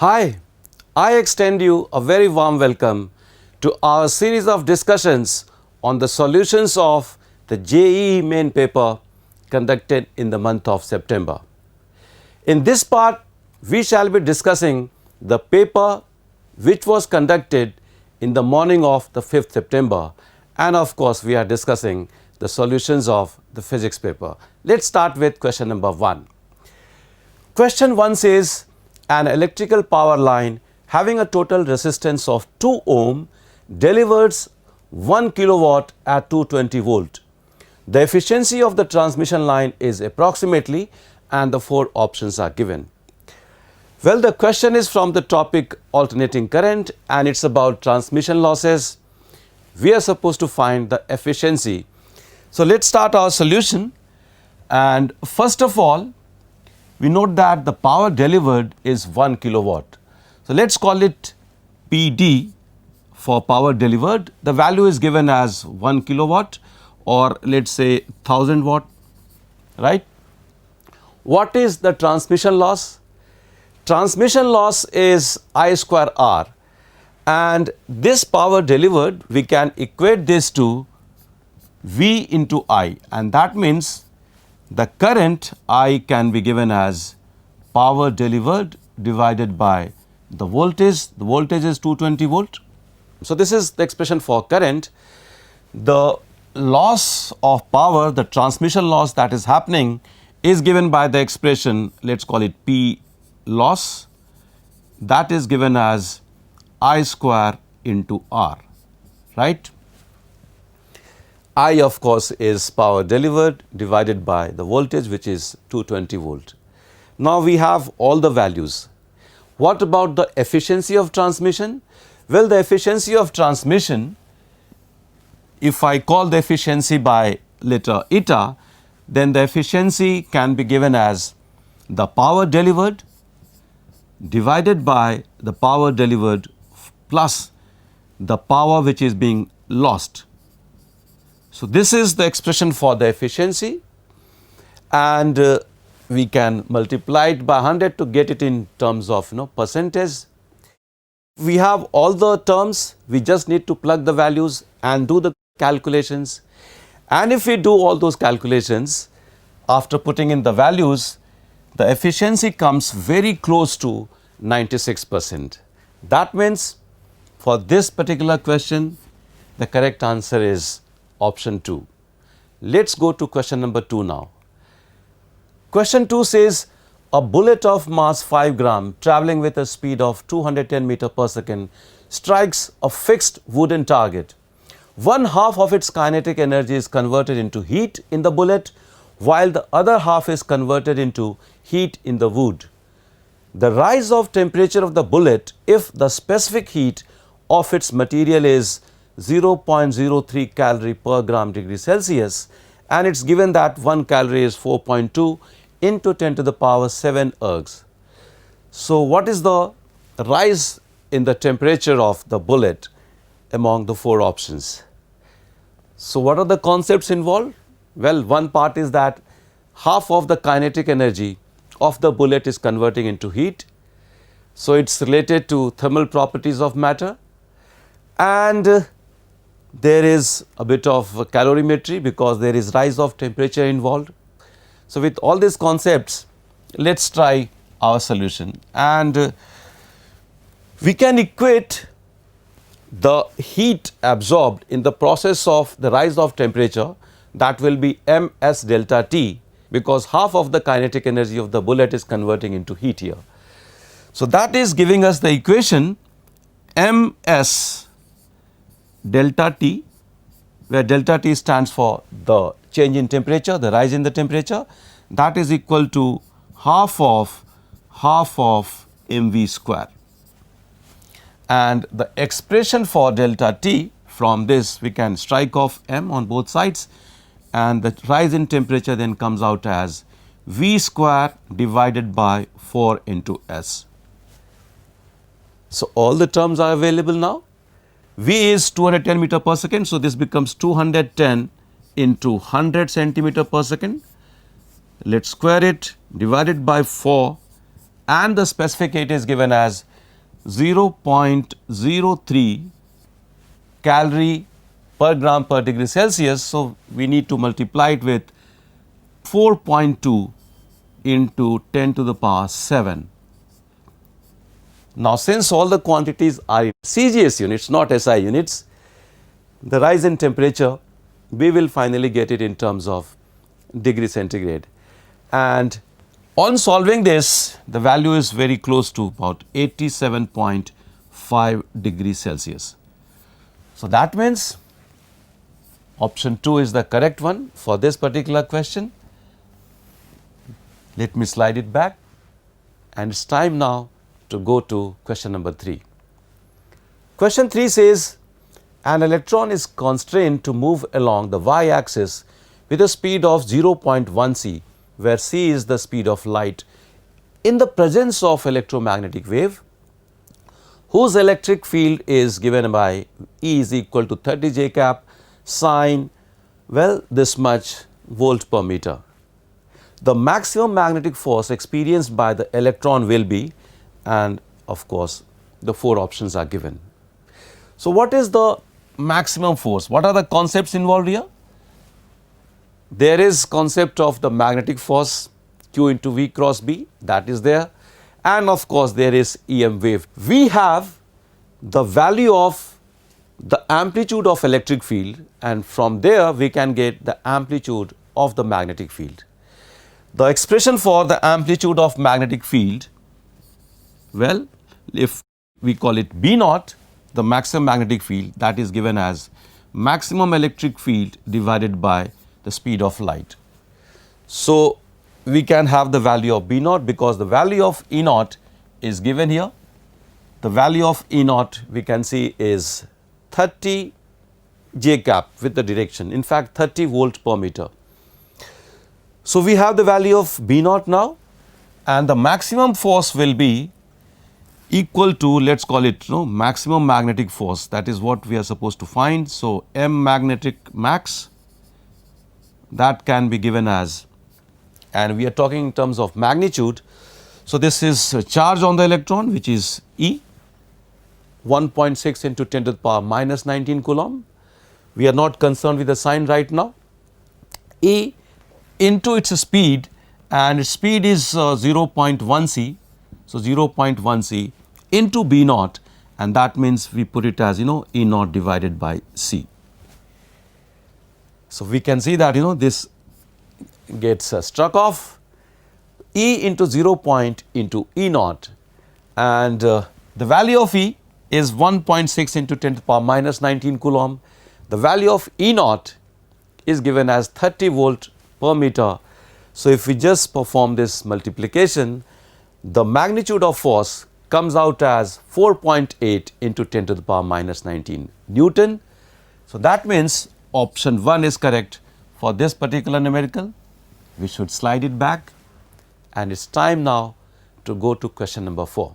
Hi, I extend you a very warm welcome to our series of discussions on the solutions of the JEE main paper conducted in the month of September. In this part, we shall be discussing the paper which was conducted in the morning of the 5th September, and of course we are discussing the solutions of the physics paper. Let's start with question number 1. Question 1 says, an electrical power line having a total resistance of 2 ohm delivers 1 kilowatt at 220 volt. The efficiency of the transmission line is approximately, and the 4 options are given. Well, the question is from the topic alternating current and it's about transmission losses. We are supposed to find the efficiency. So let's start our solution, and first of all we note that the power delivered is 1 kilowatt. So let's call it PD for power delivered. The value is given as 1 kilowatt, or let's say 1000 watt, right? What is the transmission loss? Transmission loss is I square R, and this power delivered we can equate this to V into I, and that means the current I can be given as power delivered divided by the voltage. The voltage is 220 volt. So this is the expression for current. The loss of power, the transmission loss that is happening, is given by the expression, let's call it P loss, that is given as I square into R, right? I of course is power delivered divided by the voltage, which is 220 volt. Now we have all the values. What about the efficiency of transmission? Well, the efficiency of transmission, if I call the efficiency by letter eta, then the efficiency can be given as the power delivered divided by the power delivered plus the power which is being lost. So this is the expression for the efficiency, and we can multiply it by 100 to get it in terms of percentage. We have all the terms, we just need to plug the values and do the calculations, and if we do all those calculations after putting in the values, the efficiency comes very close to 96%. That means for this particular question the correct answer is option 2. Let's go to question number 2 now. Question 2 says, a bullet of mass 5 gram traveling with a speed of 210 meter per second strikes a fixed wooden target. One half of its kinetic energy is converted into heat in the bullet, while the other half is converted into heat in the wood. The rise of temperature of the bullet, if the specific heat of its material is 0.03 calorie per gram degree Celsius, and it's given that 1 calorie is 4.2 into 10 to the power 7 ergs. So what is the rise in the temperature of the bullet among the 4 options? So what are the concepts involved? Well, one part is that half of the kinetic energy of the bullet is converting into heat. So it's related to thermal properties of matter, and there is a bit of calorimetry because there is rise of temperature involved. So with all these concepts, let's try our solution, and we can equate the heat absorbed in the process of the rise of temperature, that will be ms delta T, because half of the kinetic energy of the bullet is converting into heat here. So that is giving us the equation ms delta T, where delta T stands for the change in temperature, the rise in the temperature, that is equal to half of mv square. And the expression for delta T, from this we can strike off m on both sides, and the rise in temperature then comes out as v square divided by 4 into s. So all the terms are available now. V is 210 meter per second, so this becomes 210 into 100 centimeter per second. Let's square it, divide it by 4, and the specific heat is given as 0.03 calorie per gram per degree Celsius. So, we need to multiply it with 4.2 into 10 to the power 7. Now, since all the quantities are in CGS units, not SI units, the rise in temperature, we will finally get it in terms of degree centigrade. And on solving this, the value is very close to about 87.5 degrees Celsius. So, that means option 2 is the correct one for this particular question. Let me slide it back, and it's time now to go to question number 3. Question 3 says, an electron is constrained to move along the y-axis with a speed of 0.1 c, where c is the speed of light, in the presence of electromagnetic wave whose electric field is given by E is equal to 30 J cap sine, well, this much volt per meter. The maximum magnetic force experienced by the electron will be, and of course, the 4 options are given. So, what is the maximum force? What are the concepts involved here? There is concept of the magnetic force Q into V cross B, that is there, and of course, there is EM wave. We have the value of the amplitude of electric field, and from there we can get the amplitude of the magnetic field. The expression for the amplitude of magnetic field, well, if we call it B naught, the maximum magnetic field, that is given as maximum electric field divided by the speed of light. So, we can have the value of B naught, because the value of E naught is given here. The value of E naught we can see is 30 J cap with the direction, in fact 30 volt per meter. So, we have the value of B naught now, and the maximum force will be equal to, let us call it maximum magnetic force, that is what we are supposed to find. So, M magnetic max, that can be given as, and we are talking in terms of magnitude. So, this is a charge on the electron, which is E, 1.6 into 10 to the power minus 19 coulomb. We are not concerned with the sign right now. E into its speed, and its speed is 0.1 c. So, 0.1 c into B naught, and that means we put it as E naught divided by c. So, we can see that this gets struck off, E into 0 point into E naught, and the value of E is 1.6 into 10 to the power minus 19 coulomb. The value of E naught is given as 30 volt per meter. So, if we just perform this multiplication, the magnitude of force comes out as 4.8 into 10 to the power minus 19 Newton. So, that means option 1 is correct for this particular numerical. We should slide it back, and it is time now to go to question number 4.